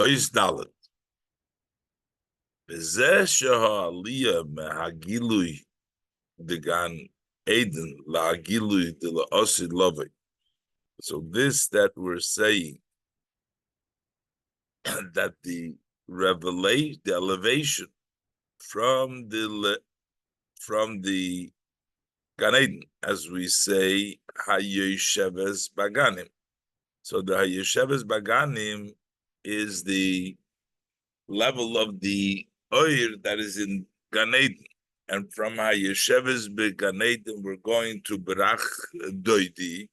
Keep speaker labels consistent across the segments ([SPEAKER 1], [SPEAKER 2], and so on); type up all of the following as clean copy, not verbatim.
[SPEAKER 1] Ois Dalet. V'zeh she'ha'aliyah me'hagilui degan Eden la'hagilui de la'osid lovei. So this that we're saying, that the revelation, the elevation from the Gan Eden, as we say, Hayosheves Baganim. So the Hayosheves Baganim is the level of the oil that is in Gan Eden. And from Hayosheves Gan Eden, we're going to Berach Doidi.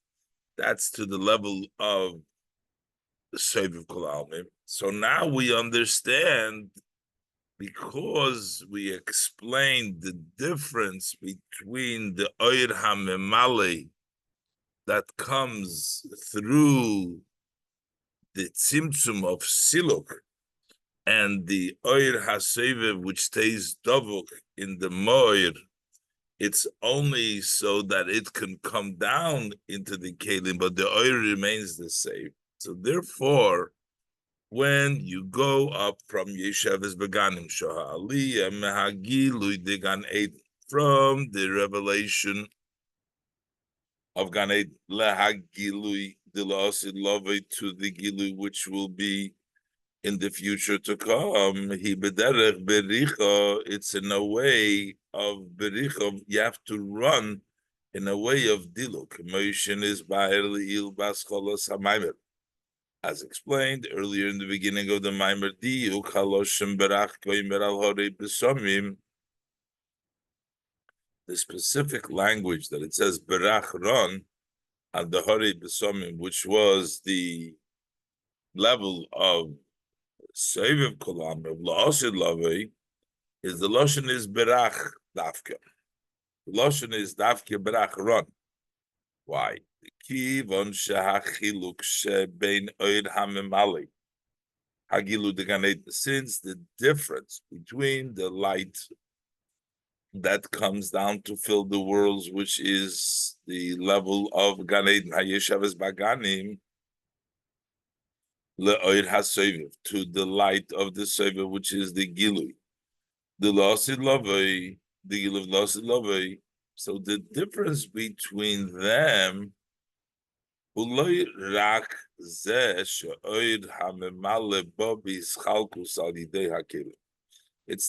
[SPEAKER 1] That's to the level of the Seviv Kol Almim. So now we understand, because we explained the difference between the Oir HaMemale that comes through the Tzimtzum of Siluk and the Oir HaSeviv, which stays Dovuk in the Moir. It's only so that it can come down into the Kelim, but the Oir remains the same. So therefore, when you go up from Yesheves Beganim Shohali and Mehagilui de Gan Eden, from the revelation of Gan Eden, Lehagilui de La'osid Lovei, to the Gilui which will be in the future to come, Hi Bederech Bericha, it's in a way of Bericha, you have to run in a way of Diluk. Motion is Ba'er Li'il Bascholos HaMaimer. As explained earlier in the beginning of the Maimer Diuk, Haloshim Berach Goimer Al Horei B'Somim, the specific language that it says Berach Ron and the Horei B'Somim, which was the level of Seviv Kolam of La'osid Lavei, is the Loshen is Berach Dafka. The Loshen is Dafka Berach Ron. Why? Kivon shehachiluk shebein oid hamemali hagilu de Gan Eden, since the difference between the light that comes down to fill the worlds, which is the level of Gan Eden, Hayeshavas Baganim, le'oid hasoviv, to the light of the soviv, which is the Gilui, the La'osid Lovei, the Gilui of La'osid Lovei. So the difference between them, it's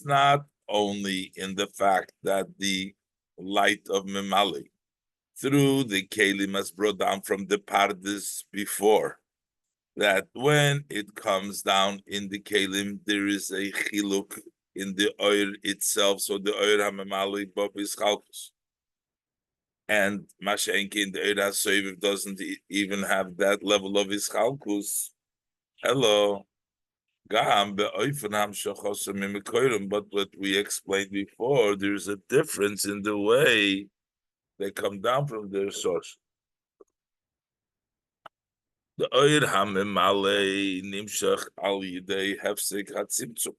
[SPEAKER 1] not only in the fact that the light of Memali through the Kelim has brought down from the Pardes before, that when it comes down in the Kelim, there is a Chiluk in the oil itself, so the oil HaMemali Bobis Chalkus. And Mashenkin, the Eira Soiviv doesn't even have that level of Ischalkus. Hello. But what we explained before, there's a difference in the way they come down from their source. The Oir HaMemale Nimshach Al Yidei Hefsek HaTzimtzum.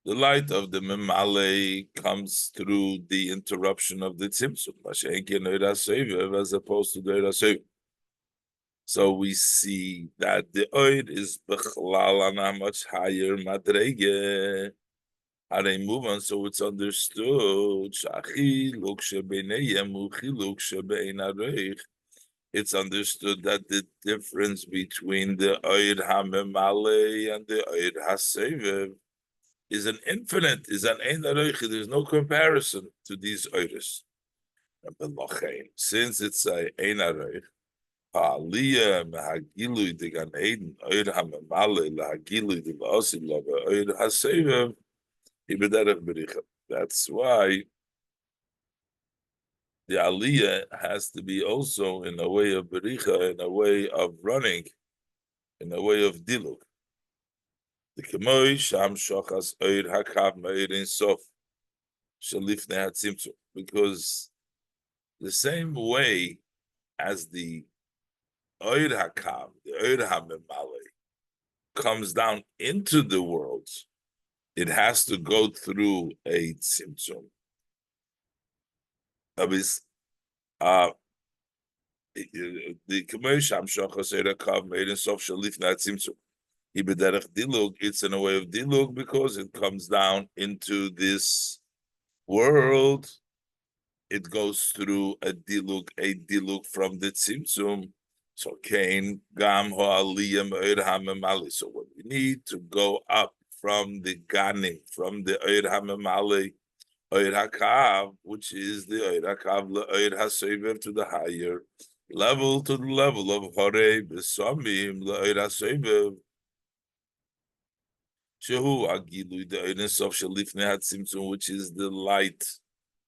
[SPEAKER 1] The light of the Memale comes through the interruption of the Tzimtzum, as opposed to the Eira Soiv. So we see that the Oir is Bechlal on a much higher Madrege. How they move on, so it's understood. It's understood that the difference between the Oir HaMemale and the Oir HaSeviv is an infinite, is an ein aroich. There's no comparison to these oiros. Since it's a ein aroich, ha'aliyah me'hagilui de Gan Eden, oir ha'memale la'hagilui de la'osid lava, oir ha'seviv, ibederech bericha. That's why the aliyah has to be also in a way of bericha, in a way of running, in a way of diluk. The Kemoy Sham Shochas Oir Hakav Meir in Sof Shalifne Hatzimtzum, because the same way as the Oir Hakav, the Oir HaMemale, comes down into the world, it has to go through a Tzimtzum. the Kamesh Hamshachas Eirakav made in Sof Shalif Natzimtzum. It's in a way of dilug because it comes down into this world. It goes through a dilug from the tzimtzum. So Cain gam ho'aliyam oir hamemali. So what we need to go up from the ganim, from the oir hamemali, oir hakav, which is the oir hakav oir hasoiver, to the higher level, to the level of horei b'samim oir hasoiver. Shehu agilui the oirin sof shelifnei hatzimtzum, which is the light,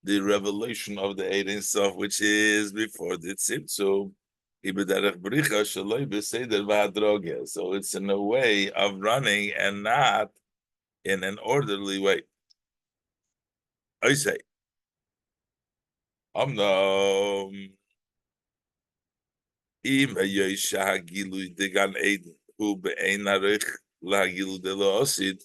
[SPEAKER 1] the revelation of the Ein Sof, which is before the tzimtzum. So it's in a way of running and not in an orderly way. I say, im hayosha hagilui de gan Eden hu be'ein arich lahagilui de lo osid.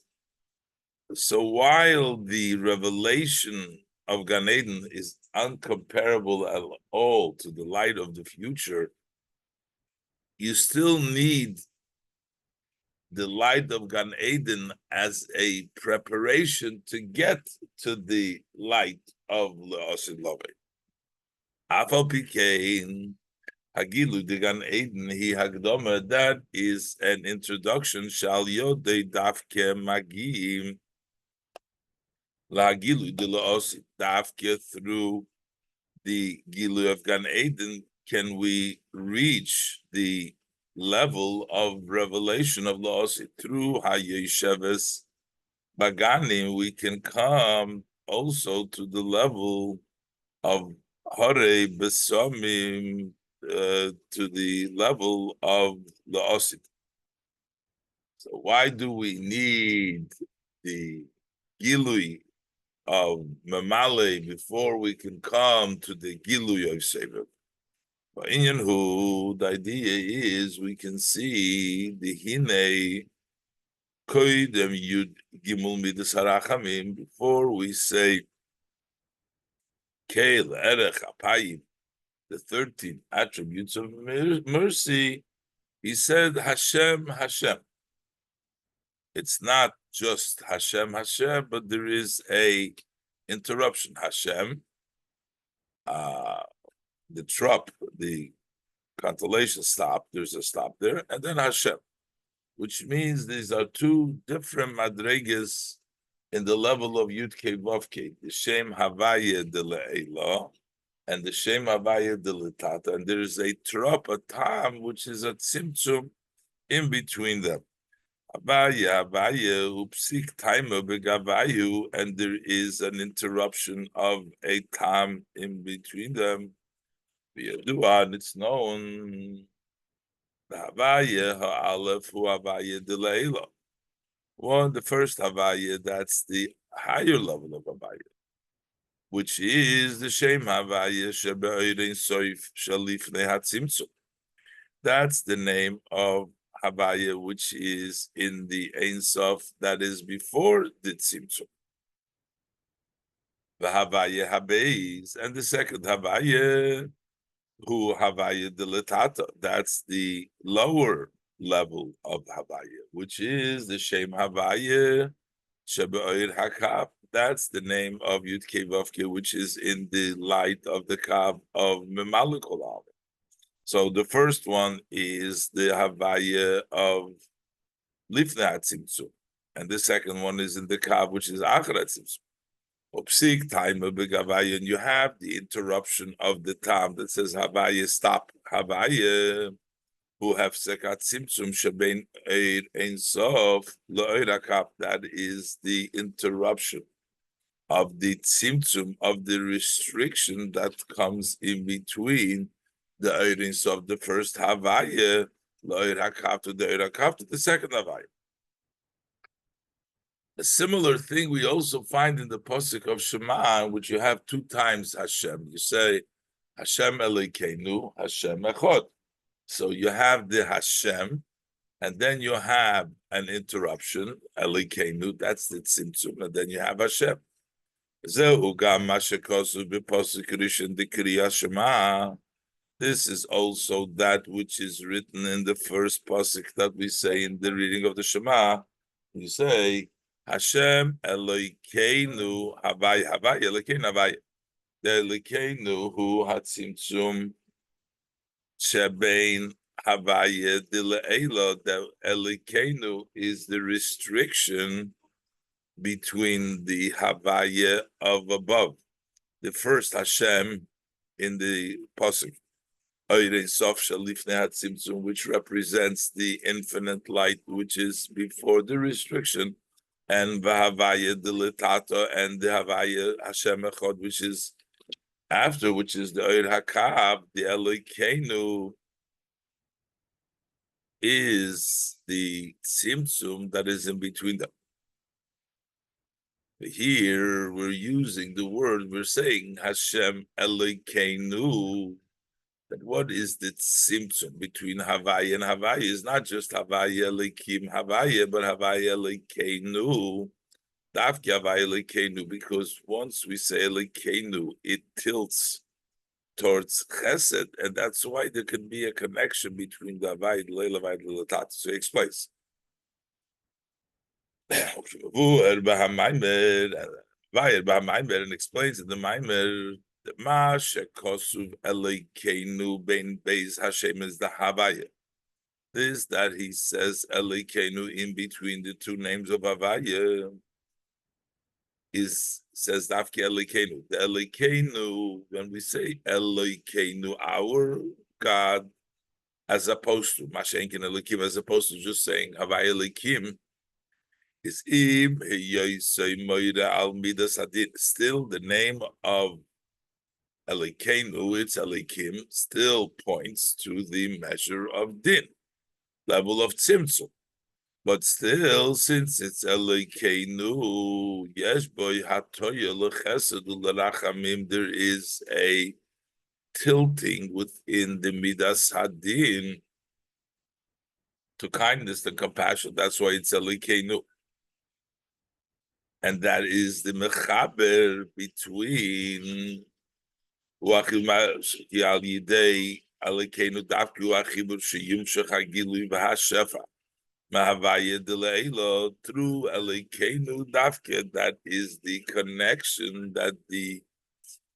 [SPEAKER 1] So while the revelation of Gan Eden is uncomparable at all to the light of the future, you still need the light of Gan Eden as a preparation to get to the light of Le'osid Lovei. Afal Pikein Hagilu de Gan Eden hi Hagdoma, that is an introduction. Shal Yodei Dafke Magim Lahagilu de Le'osid Dafke, through the Gilu of Gan Eden can we reach the level of revelation of Le'osid. Through Hayosheves Baganim, we can come also to the level of Hore Besamim, to the level of Le'osid. So why do we need the Gilui of Mamale before we can come to the Gilui of Sefer? But in who the idea is we can see the Hine Koidem Yud Gimul Midas Harachamim, before we say Keil Erech Apayim, the 13 attributes of mercy. He said Hashem, Hashem. It's not just Hashem, Hashem, but there is a interruption. Hashem, the trop, the cantillation stop, there's a stop there, and then Hashem, which means these are two different madregas in the level of Yud Kei Vav Kei, the Shem Havaya de Le'ela and the Shem Havaya de L'Tata, and there's a trop, a tam, which is a tzimtzum in between them. Havaya, upsik taima begavayu, and there is an interruption of a tam in between them. And it's known the Havaya ha'alef hu Havaya de Le'ela. One, the first Havaya, that's the higher level of Havaya, which is the Shem Havaya shebe'orein soif shalif nehatzimtzum. That's the name of Havaya, which is in the Ein Sof, that is before the Tzimtzum. The Havaya Habeis, and the second Havaya, who Havaya de L'Tata, that's the lower level of Havaya, which is the Shem Havaya Shebe'oir HaKav. That's the name of Yud Kei Vav Kei, which is in the light of the Kav of Memalukol Aleph. So the first one is the Havaya of Lifnei Tzimtzum, and the second one is in the Kav, which is Achra Tzimtzum. Opsik Taima Begavaya, and you have the interruption of the Tam that says Havaya, stop. Havaya, who have Sekat Tzimtzum Shebein Eir Ein Sof L'Oir HaKav, that is the interruption of the Tzimtzum, of the restriction that comes in between the Eirins of the first Havaya, L'Oir HaKav to the Oir HaKav to the second Havaya. A similar thing we also find in the Pasuk of Shema, in which you have two times Hashem. You say Hashem Elokeinu, Hashem Echad. So you have the Hashem, and then you have an interruption, Elokeinu, that's the Tzimtzum, and then you have Hashem. Zehu gam ma shekosu b'Pasuk Rishon d'Kriyas Shema. This is also that which is written in the first pasuk that we say in the reading of the Shema. You say, Hashem Elokeinu Havaya, Havaya, Elokeinu Havaya. The Elokeinu hu hatzimtzum shebein Havaya dile'ela. The Elokeinu is the restriction between the Havaya of above. The first Hashem in the pasuk, which represents the infinite light, which is before the restriction, and Vahavaya Dilatata and the Havaya Hashem Echad, which is after, which is the Oir Hakav, the Elokeinu is the Tzimtzum that is in between them. Here we're using the word, we're saying Hashem Elokeinu. That what is the tzimtzum between Havaya and Havaya is not just Havaya Elikim Havaya, but Havaya Elikeinu, Dafki Havaya Elikeinu, because once we say Elikeinu, it tilts towards Chesed, and that's why there can be a connection between the Havaya, the Leila, Havaya, the Latat. So he explains. And explains in the Maimer, Ma shekosuv Elokeinu ben beis Hashem is the Havaya. This that he says Elokeinu in between the two names of Havaya says Dafki Elokeinu. The Elokeinu, when we say Elokeinu, our God, as opposed to Mashenkin Elokim, as opposed to just saying Havaya Elokim, is still the name of Elokeinu, it's Elikim, still points to the measure of din, level of tzimtzum. But still, since it's Elokeinu, yesh boy hatoya l'chesed u'lerachamim, there is a tilting within the midas hadin to kindness and compassion. That's why it's Elokeinu. And that is the mechaber between through Elokeinu Dafke, that is the connection that the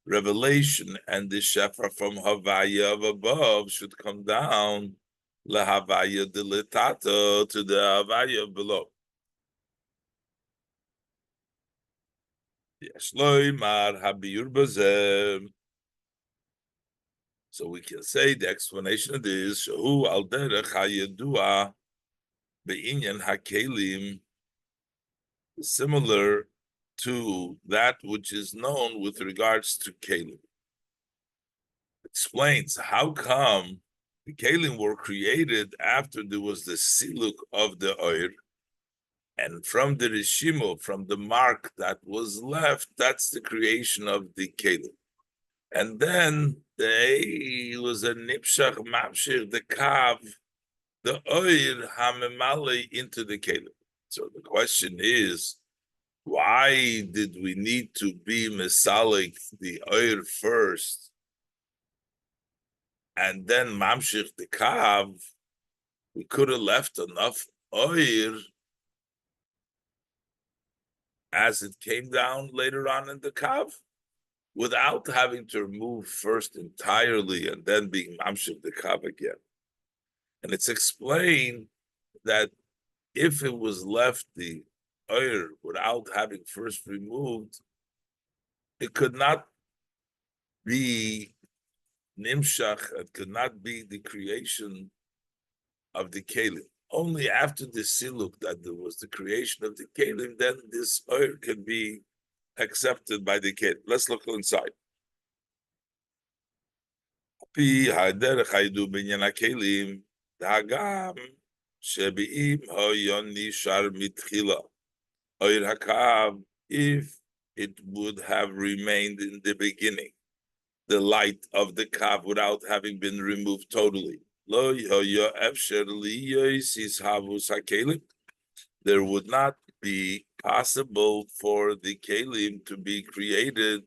[SPEAKER 1] revelation and the Shefa from Havaya of above should come down Lahavaya Dilatata to the Havaya of below. Yes, Loimar Habir Bazem. So we can say the explanation of this, Shahu al derech hayedua be'inyan hakelim, similar to that which is known with regards to kelim. Explains how come the kelim were created after there was the siluk of the oir, and from the rishimo, from the mark that was left, that's the creation of the kelim. And then there was a nipshach mamshir, the kav, the oir hamemale into the kelim. So the question is, why did we need to be mesalik the oir first, and then mamshir the kav? We could have left enough oir as it came down later on in the kav, without having to remove first entirely and then being mamshir the kav again. And it's explained that if it was left the oir without having first removed, it could not be nimshach, it could not be the creation of the kelim. Only after the siluk that there was the creation of the kelim, then this oir can be accepted by the kelim. Let's look inside. Hagam shebi'im hoyon nishar mitchila oir hakav, if it would have remained in the beginning, the light of the kav without having been removed totally, lo yoyo efsher liyois havus hakelim, there would not be possible for the kelim to be created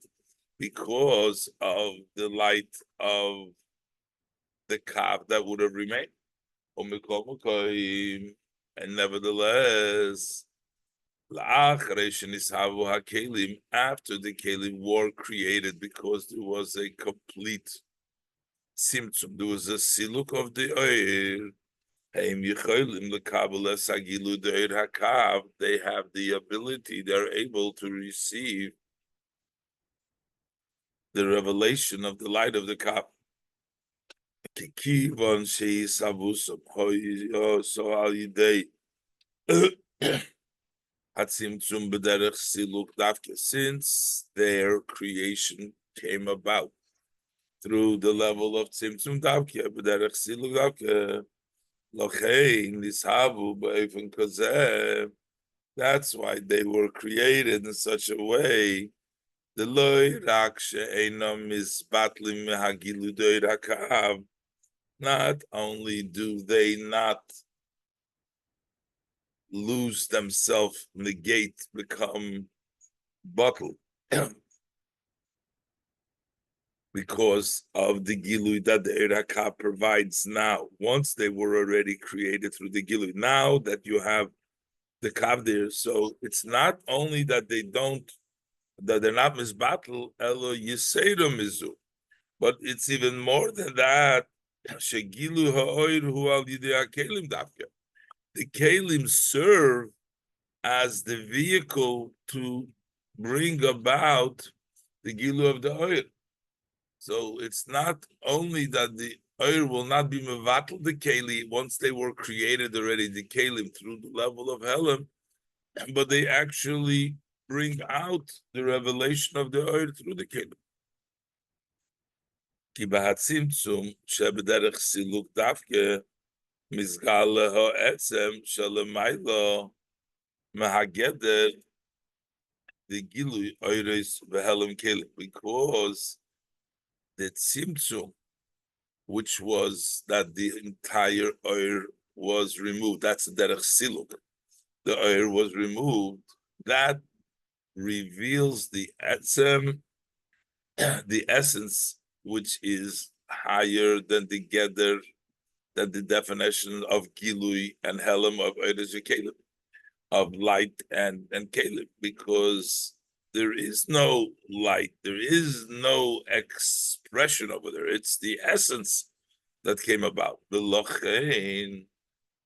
[SPEAKER 1] because of the light of the kav that would have remained. And nevertheless, after the kelim were created, because there was a complete simtsum, there was a siluk of the oir. They have the ability, they're able to receive the revelation of the light of the kav. Since their creation came about through the level of tzimtzum davke, b'derech siluk davke, lochein nishavu b'eifin kazeh. That's why they were created in such a way. The loy rak she'einam mizbatlim mehagilu doy rakav. Not only do they not lose themselves, negate, become bottled, because of the Gilui that the Eiraka provides now. Once they were already created through the Gilui, now that you have the Kav there, so it's not only that they're not misbattle, Elo Yiseido Mizu, but it's even more than that. Shegilu ha'oir hu al yidei kelim dafka. The kelim serve as the vehicle to bring about the Gilu of the oil. So it's not only that the oil will not be mevatel the keli once they were created already, the kelim through the level of Helam, but they actually bring out the revelation of the oil through the kelim. Ki b'hatzimtzum shebederech siluk dafke mizgal ha'etzem shalamaylo mahageder the gilu oiris v'helam kelim, because the tzimtzum, which was that the entire oir was removed, that's the derech siluk, the oir was removed, that reveals the etzem, the essence, which is higher than the geder, than the definition of gilui and helam of oiris v'kelim, of light and kelim, because there is no light, there is no expression over there. It's the essence that came about. V'lochein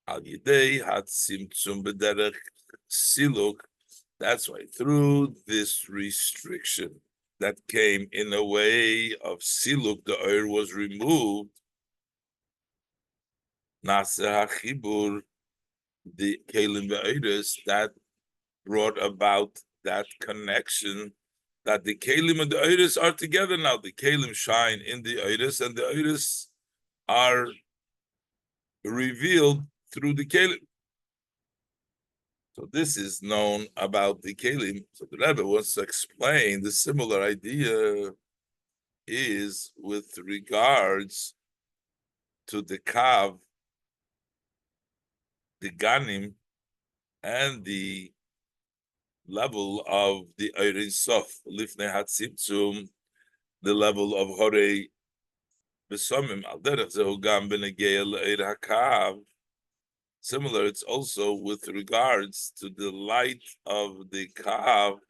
[SPEAKER 1] al yidei hatzimtzum b'derech siluk. That's why through this restriction that came in a way of siluk, the oil was removed. Naseh hachibur, the kelim ve'oides, that brought about that connection, that the kelim and the oides are together now. The kelim shine in the oides, and the oides are revealed through the kelim. So this is known about the kelim. So the Rebbe wants to explain the similar idea is with regards to the kav, the ganim, and the level of the Eirin Sof, Lifnei Hatzimtzum, the level of Horei Besomim, Al Derech Zehu Gam B'Negei L'Eir HaKav. Similar, it's also with regards to the light of the Kav,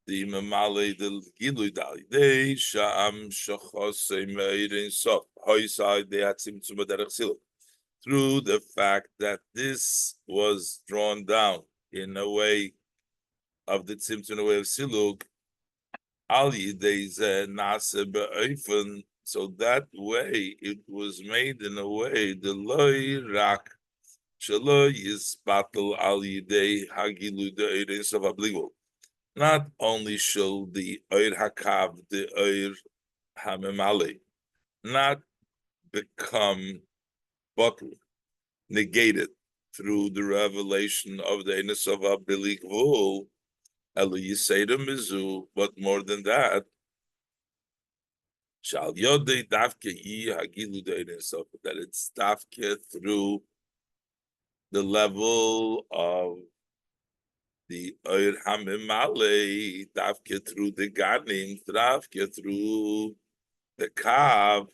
[SPEAKER 1] the Mamale, the Gilui Dalidei, Sha'am Shachosei Me'Eirin Sof, Hoisai De Hatzimtzum B'Derech Siluk. Through the fact that this was drawn down in a way of the tzimtzum, in a way of siluk, al yidei zeh nase be'ofen, so that way it was made in a way the loy rak shelo yisbatel al yidei hagilu de'eiris of obligul. Not only shall the oir hakav, the oir hamemale, not become bottled, negated through the revelation of the Enes of Abilikvul, but more than that, that it's dafke through the level of the Oir Hamimale, dafke through the Ganim, dafke through the Kav,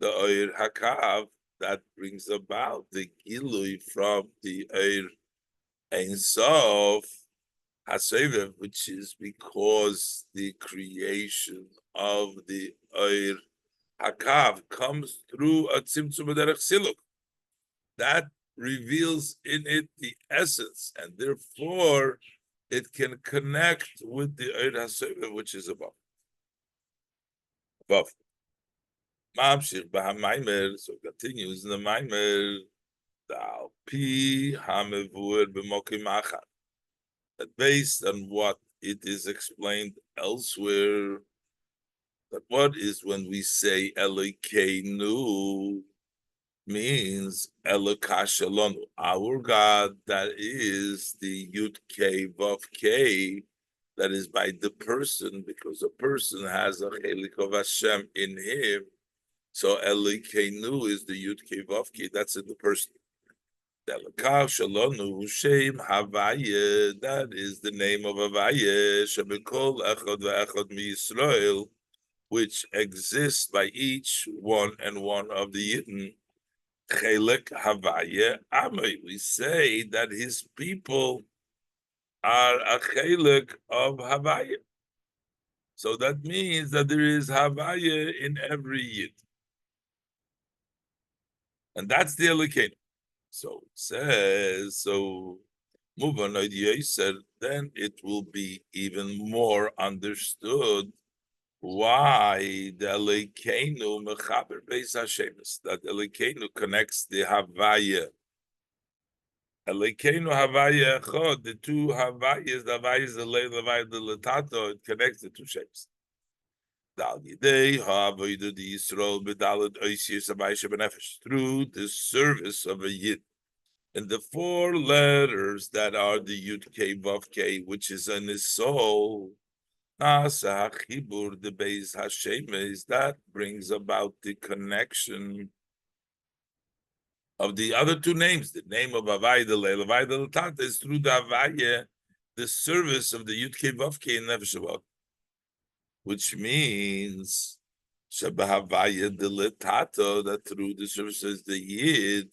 [SPEAKER 1] the Oir Hakav that brings about the Gilui from the Oir Ein Sof Hasevim, which is because the creation of the Oir Hakav comes through a Tzimtzum Derech Siluk. That reveals in it the essence, and therefore it can connect with the Oir Hasevim, which is above. Mamshir b'hamaimer, so continues in the maimer, Dal pi hamevur b'mokim achad. That based on what it is explained elsewhere, that what is when we say Elokeinu means Elokashalonu, our God, that is the Yud K Vav K, that is by the person, because a person has a chelik of Hashem in him. So Elokeinu is the Yud K Vav K, that's in the person. That is the name of Havaya, Shebekol Echad ve'echad miYisrael, which exists by each one and one of the Yidden. Chelek Havaya Amei. We say that his people are a chelek of Havaya. So that means that there is Havaya in every Yid. And that's the Elokeinu. So it says, so move on, then it will be even more understood why the Elokeinu mechaber beis Hashemis, that Elokeinu connects the Havaya. Elokeinu Havaya echad, the two Havayas, the Havayas, the Leil, the Havayas, the Letato, it connects the two shapes. Through the service of a Yid, and the four letters that are the Yud K Vav K, which is in his soul, the Beis Hashemes, that brings about the connection of the other two names. The name of Havaya, the Leil, Havaya, the Latata, is through the Havaya, the service of the Yud K Vav K in Nefesh Havaya, which means Shabahavaya the Latata, that through the services the Yid,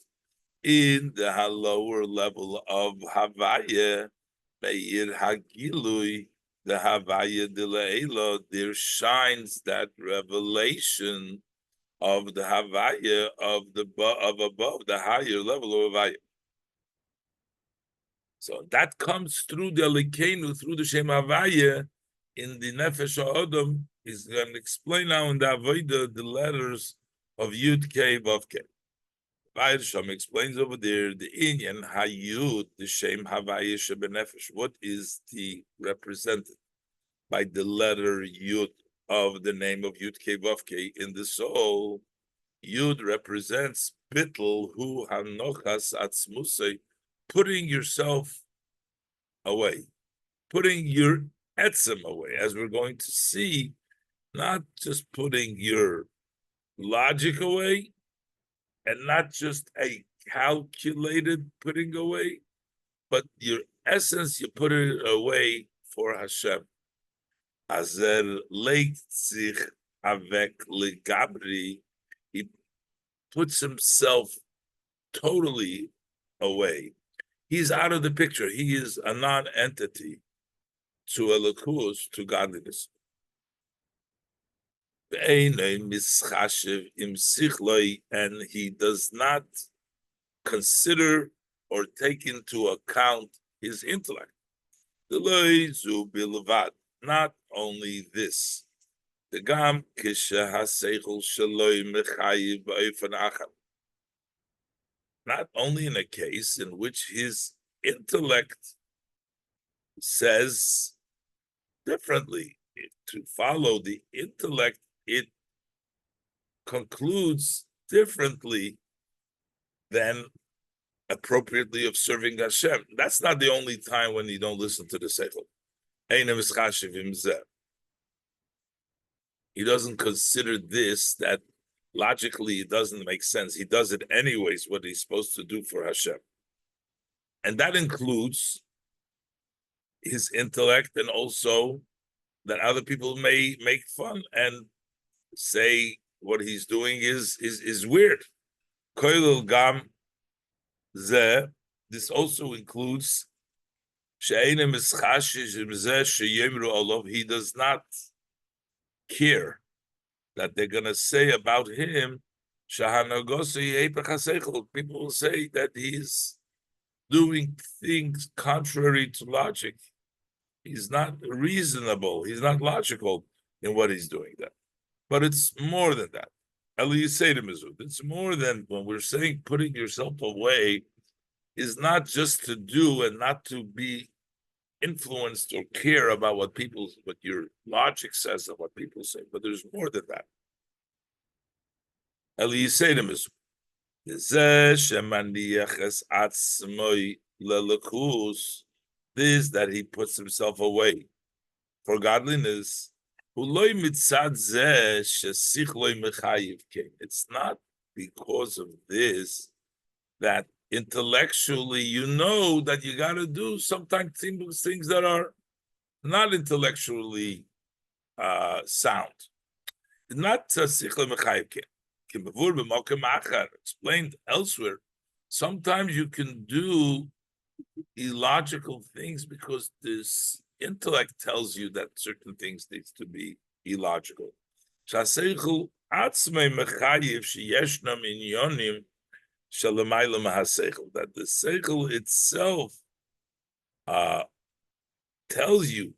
[SPEAKER 1] in the lower level of Havaya, Meir Hagilui, the Havaya de Leila, there shines that revelation of the Havaya of above, the higher level of Havaya. So that comes through the Elokeinu, through the Shem Havaya, in the Nefesh HaAdam. He's going to explain now in the Avodah the letters of Yud K Vav K. Sham explains over there the Inyan Hayud, the Shem Havaya Shebenefesh. What is the represented by the letter Yud of the name of Yud K Vav K in the soul? Yud represents Bittel Hu Hanochas Atzmusei, putting yourself away, putting your etzem away, as we're going to see, not just putting your logic away, and not just a calculated putting away, but your essence, you put it away for Hashem. Azer leitzich avek legabri, he puts himself totally away. He's out of the picture. He is a non-entity to Elokus, to godliness. And he does not consider or take into account his intellect. Not only this, not only in a case in which his intellect says differently. To follow the intellect, it concludes differently than appropriately of serving Hashem. That's not the only time when you don't listen to the seichel. He doesn't consider this, that logically it doesn't make sense. He does it anyways, what he's supposed to do for Hashem. And that includes his intellect, and also that other people may make fun and say what he's doing is weird. Koilul gam ze. This also includes he does not care that they're going to say about him. People will say that he's doing things contrary to logic. He's not reasonable. He's not logical in what he's doing there. But it's more than that. It's more than when we're saying putting yourself away is not just to do and not to be influenced or care about what your logic says and what people say, but there's more than that. This that he puts himself away for godliness. It's not because of this that intellectually you know that you got to do sometimes things that are not intellectually sound. Not explained elsewhere. Sometimes you can do illogical things because this intellect tells you that certain things needs to be illogical. That the seichel itself tells you,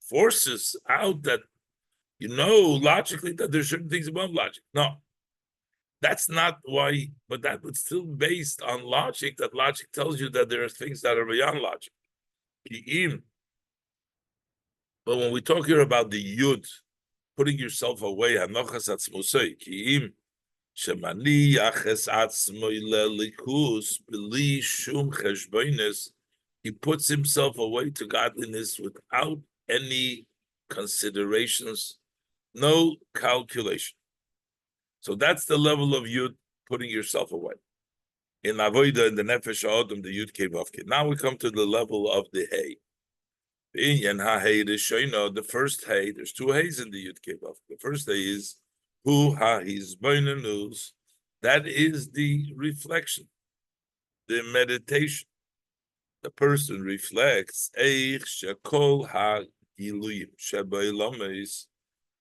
[SPEAKER 1] forces out that you know logically that there's certain things above logic. No, that's not why, but that would still based on logic, that logic tells you that there are things that are beyond logic. But when we talk here about the yud, putting yourself away, hanochas atzmosei, ki'im, shemani yaches atzmoi lelikus, beli shum cheshboines, he puts himself away to godliness without any considerations, no calculation. So that's the level of yud, putting yourself away. In avoida, in the nefesh ha'odom, the yud came off. Now we come to the level of the hay. The first hay, there's two hays in the yud came off. The first hay is hu ha hizbonenus. That is the reflection, the meditation. The person reflects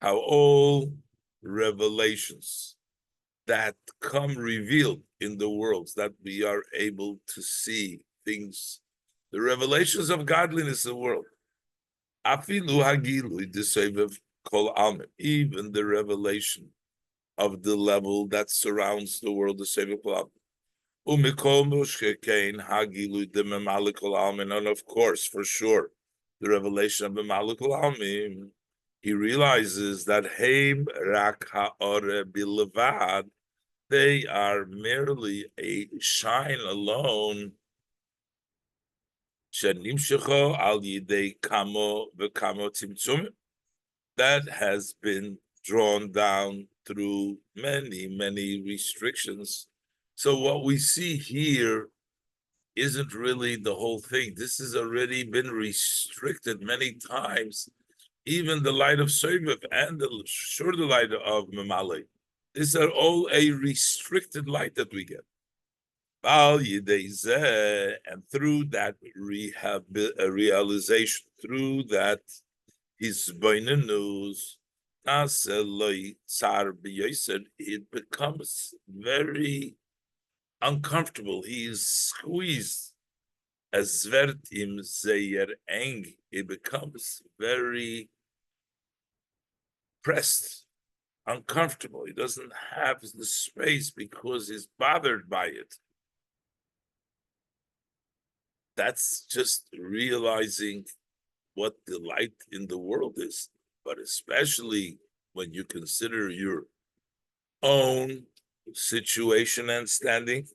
[SPEAKER 1] how all revelations that come revealed in the worlds, that we are able to see things, the revelations of godliness in the world. Even the revelation of the level that surrounds the world, the Sefer Kol and of course, for sure, the revelation of the Malikul Almim, he realizes that Heim Rak Ha'ore Bilvad, they are merely a shine alone. Shenimshecho al Yidei Kamo v'Kamo Tzimtzum, that has been drawn down through many, many restrictions. So what we see here isn't really the whole thing. This has already been restricted many times. Even the light of Sovev and the light of Mamale. These are all a restricted light that we get. And through that realization, through that his news, it becomes very uncomfortable. He is squeezed. As vertim zeyer eng, it becomes very pressed, uncomfortable. He doesn't have the space because he's bothered by it. That's just realizing what the light in the world is, but especially when you consider your own situation and standing.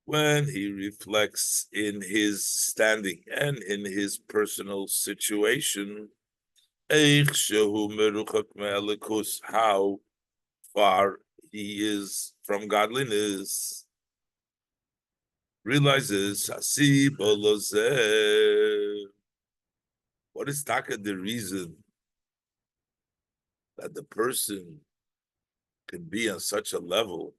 [SPEAKER 1] When he reflects in his standing and in his personal situation, how far he is from godliness. realizes what is taka the reason that the person can be on such a level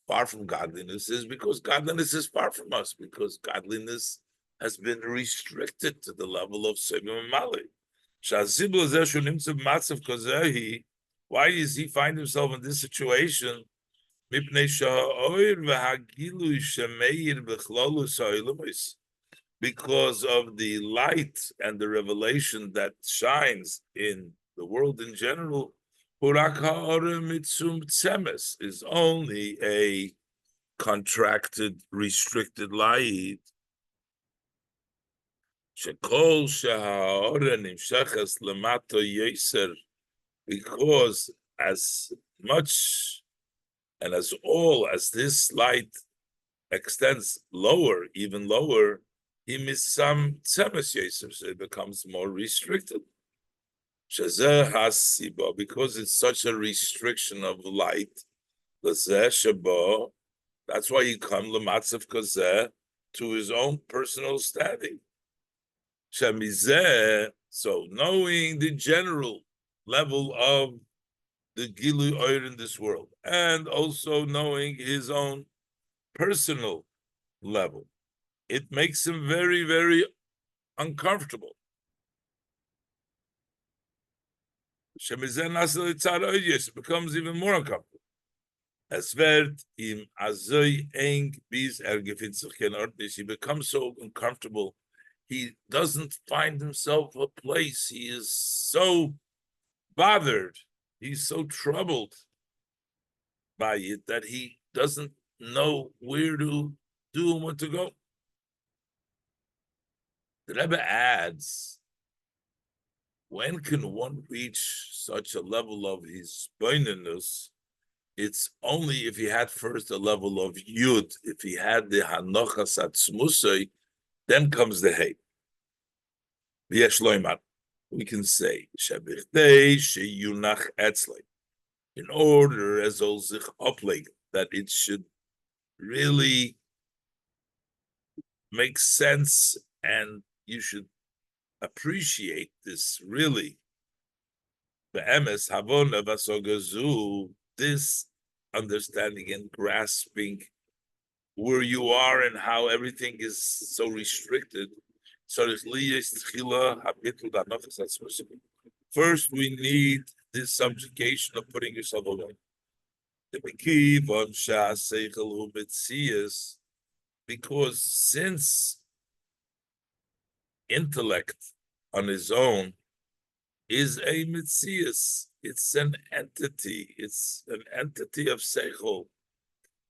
[SPEAKER 1] far from godliness is because godliness is far from us, because godliness has been restricted to the level of Sebim Mali. Why does he find himself in this situation? Because of the light and the revelation that shines in the world in general, is only a contracted, restricted light. Because as much and as all as this light extends lower, even lower, he missed some tzemes yeser, so it becomes more restricted. Because it's such a restriction of light, that's why he comes lematzav kozeh to his own personal standing. So knowing the general level of the Gilu Oyer in this world, and also knowing his own personal level, it makes him very, very uncomfortable. It becomes even more uncomfortable. He becomes so uncomfortable. He doesn't find himself a place. He is so bothered. He's so troubled by it that he doesn't know where to do and when to go. The Rebbe adds, when can one reach such a level of his boinenus? It's only if he had first a level of Yud, if he had the Hanochas Atzmusay, then comes the Hey. We can say, in order as sich opleg, that it should really make sense and you should appreciate this really. This understanding and grasping where you are and how everything is so restricted. First, we need this subjugation of putting yourself away. Because since intellect on his own is a mitzias, it's an entity of seichel.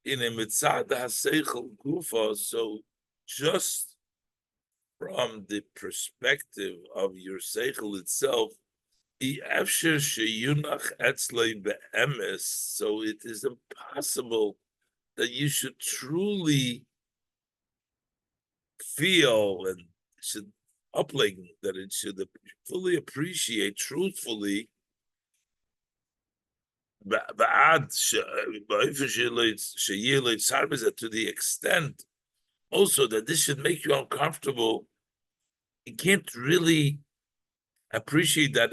[SPEAKER 1] In a mitzad ha-seichel gufa, so just from the perspective of your seichel itself, so it is impossible that you should truly feel and should upleg, that it should fully appreciate truthfully to the extent also that this should make you uncomfortable. You can't really appreciate that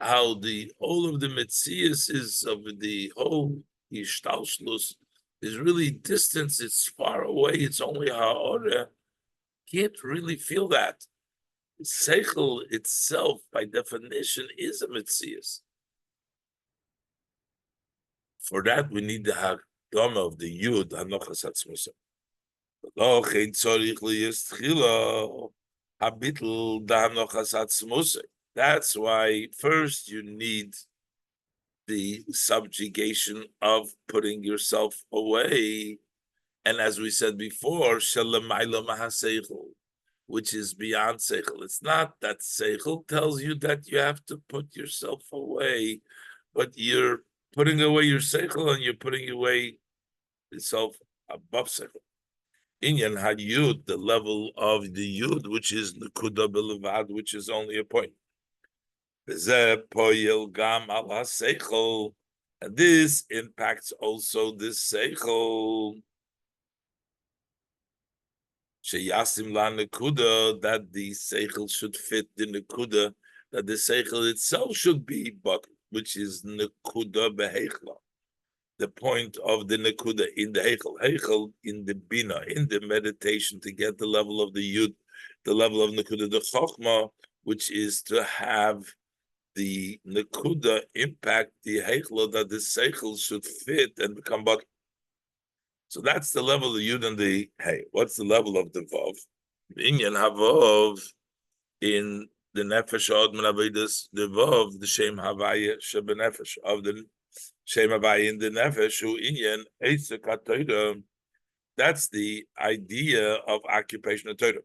[SPEAKER 1] how the all of the metzias is of the whole ishtalshlus is really distance, it's far away, it's only ha'ora. Can't really feel that. Seichel itself, by definition, is a metzias. For that, we need the hagdama of the yud hanochas atzmusa. That's why first you need the subjugation of putting yourself away. And as we said before, which is beyond seichel. It's not that seichel tells you that you have to put yourself away, but you're putting away your seichel and you're putting away yourself above seichel. Inyan had yud, the level of the yud, which is nekuda belevad, which is only a point. And this impacts also this seichel. Sheyasim la nekuda, that the seichel should fit the nekuda, that the seichel itself should be buckled, which is nekuda behechla, the point of the nekuda in the heichel in the bina, in the meditation to get the level of the yud, the level of nekuda, the chokhmah, which is to have the nekuda impact the heichel, that the seichel should fit and become buckled. So that's the level of the yud and the hey. What's the level of the vav? Inyan havov in the nefesh od menavidas the vav the shem havaya shebenefesh of the shem havaya in the nefesh who inyan eisek hatoyda. That's the idea of occupation of Torah.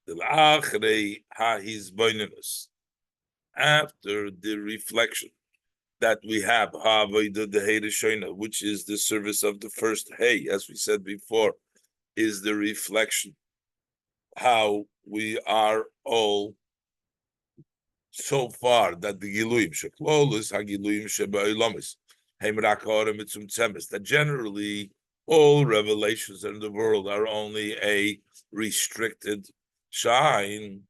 [SPEAKER 1] The lachrei ha hizboinus, after the reflection that we have, the hey shoina, which is the service of the first hey, as we said before, is the reflection how we are all so far that the giluim sheklolus hagiluim sheba'ilamis heimrakar mitzumtzemes, that generally all revelations in the world are only a restricted shine.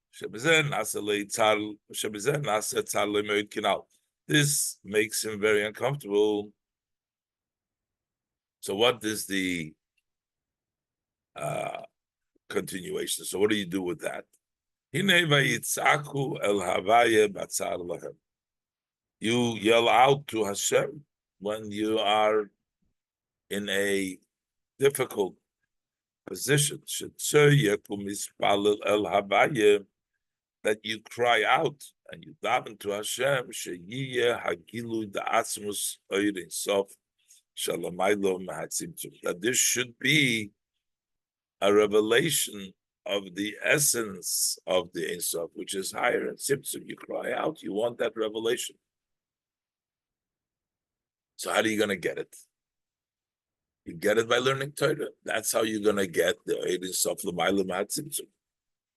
[SPEAKER 1] This makes him very uncomfortable. So what is the continuation? So what do you do with that? You yell out to Hashem when you are in a difficult position. That you cry out and you daven to Hashem. That this should be a revelation of the essence of the Ein Sof, which is higher in Tzimtzum. You cry out, you want that revelation. So how are you going to get it? You get it by learning Torah. That's how you're going to get the Ein Sof l'mayla ma'atzimtzum.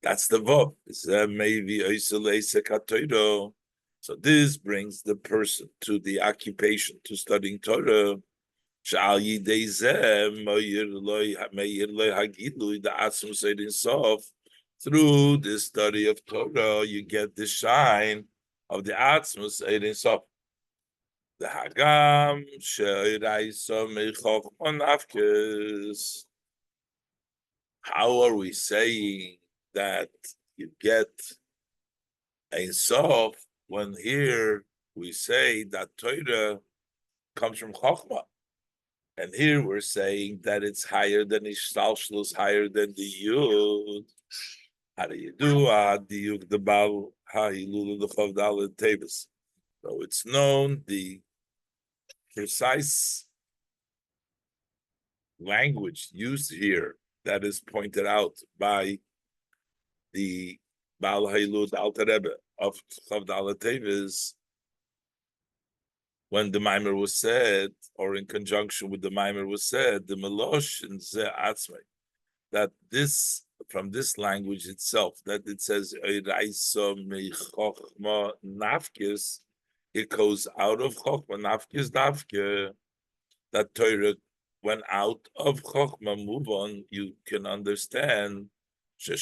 [SPEAKER 1] That's the Vav. So this brings the person to the occupation, to studying Torah. Through this study of Torah, you get the shine of the Atzmus Ein Sof. The Hagam she'iraisa meichochma nafkes. How are we saying that you get Ein Sof when here we say that Torah comes from Chochmah? And here we're saying that it's higher than Ishtalshlus, higher than the Yud. How do you do? The Yud, the Baal, Ha'ilul, the Chavdal, and Tevis. So it's known the precise language used here that is pointed out by the Baal Ha'ilul, the Alter Rebbe of Chavdal, and Tevis. When the Maimer was said, or in conjunction with the Maimer was said, the Melosh and Ze Atzmei, that this, from this language itself, that it says, nafkis, it goes out of Chochma, nafkis nafke, that Torah went out of Chochma, move on, you can understand, that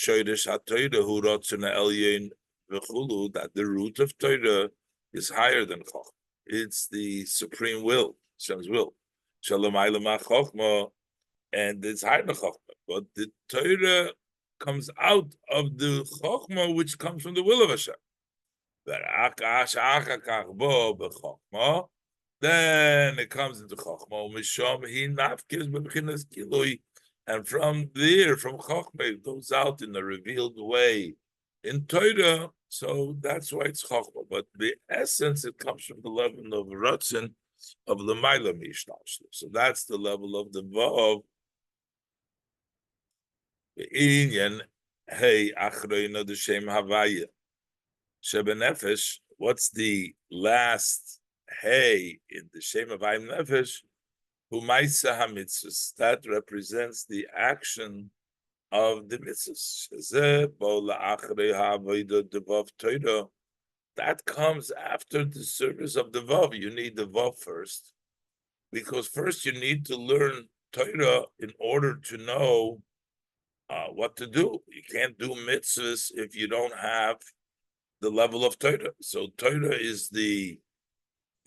[SPEAKER 1] the root of Torah is higher than Chochma. It's the supreme will, Hashem's will. Shalom Ailama Chochma, and it's higher than Chochma. But the Torah comes out of the Chochma, which comes from the will of Hashem. Then it comes into Chochma, and from there, from Chochma, it goes out in a revealed way in Torah. So that's why it's Chochmah. But the essence, it comes from the level of Ratzin, of the Maila Mishnashlu. So that's the level of the Vav. The Inyan, hey, Achreina, the Shem Havaya. Shebenefesh, what's the last hey in the Shem Havaya Nefesh? Humaisa HaMitzvahs. That represents the action of the mitzvahs. that comes after the service of the Vav. You need the Vav first, because first you need to learn Torah in order to know what to do. You can't do mitzvahs if you don't have the level of Torah. So Torah is the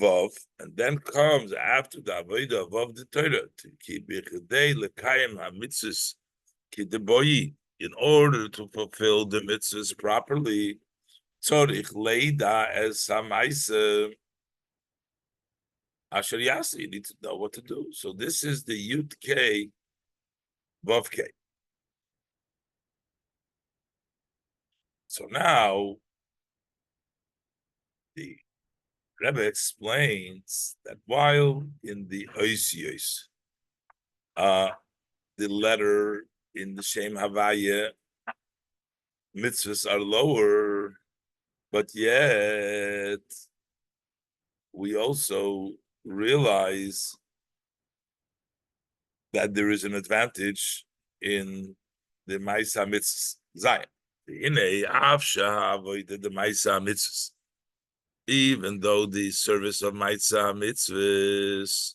[SPEAKER 1] Vav, and then comes after the Avodah of the Torah to keep Bechidei Lekayim HaMitzvahs Kideboyi. In order to fulfill the mitzvahs properly, Tzorich Leida as Samaisa Asher Yasi. You need to know what to do. So this is the Yud K Vav K. So now the Rebbe explains that while in the Oisios, the letter in the Shem Havaya mitzvahs are lower, but yet we also realize that there is an advantage in the Maisa mitzvahs. Zion. The Maisa mitzvahs. Even though the service of Maisa mitzvahs